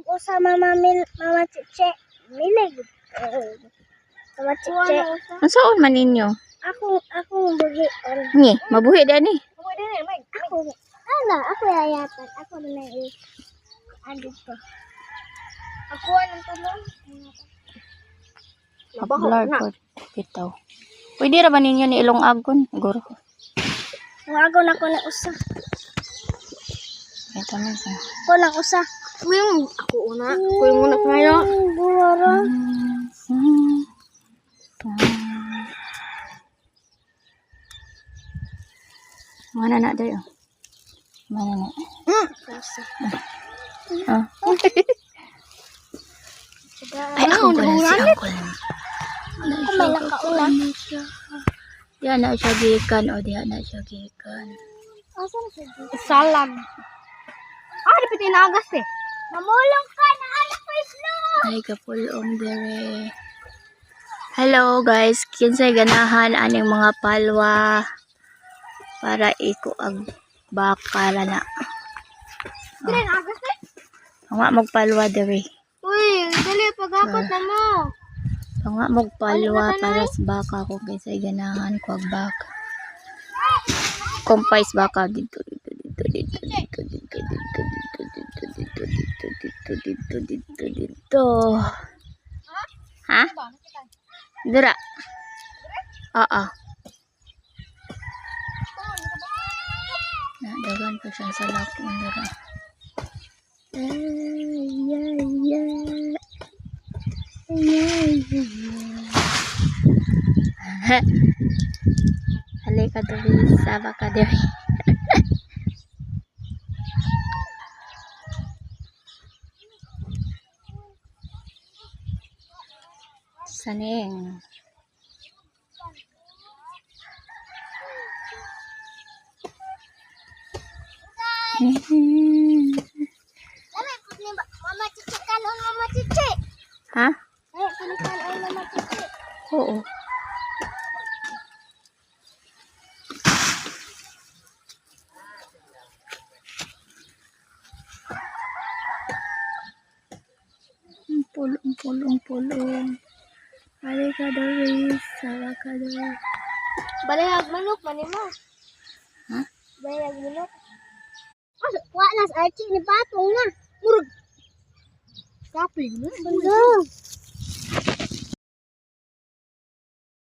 Ako sa mama Chiche. Milig. Mama Chiche. Unsaon man ninyo? Ako buhi. Ni, mabuhi din ni. Ako yayatan. Ako na adit ko. Ako anong tulong? Blur ko bitaw. Pwede ra ba ninyo ni ilong agon? Siguro. Wagon ako na usa. Ito na sa. Ako na usa. Ako una. Ako yung una kayo. Buwara. Mana na dayo? Mana na? Ah. Ay, ako pala si Uncle. Ako may nakauna. Diyan na siya gikan. O, diyan na siya gikan. Asan siya? Salam. Di pati naagas eh. Mamulong ka na anak ko islo. Ay, kapulong dire. Hello guys. Kinsay ganahan aning mga palwa para iko ag bakala na. Dire naagas eh. Nga magpalwa dire. Uy, dali pag-apat na mo. Nga magpalwa para sa baka kung kinsay ganahan ko ag baka. Kumpais baka dito dito dito dito dito dito dito dito dito dito dito dito dito dito. Ha? Dira. Oo. Nadagan pa siya sa lakong dira. Halika diri sa baka diri. Saning. Dali, mama Chiche kanon mama Chiche. Ha? Ay, pinikanon mama Chiche. Oo. Pulong. Halika diri sa baka diri. Balihag manok, manimo. Ha? Balihag manok. Wala sa Archie ni Patong na. Murag. Kapil na.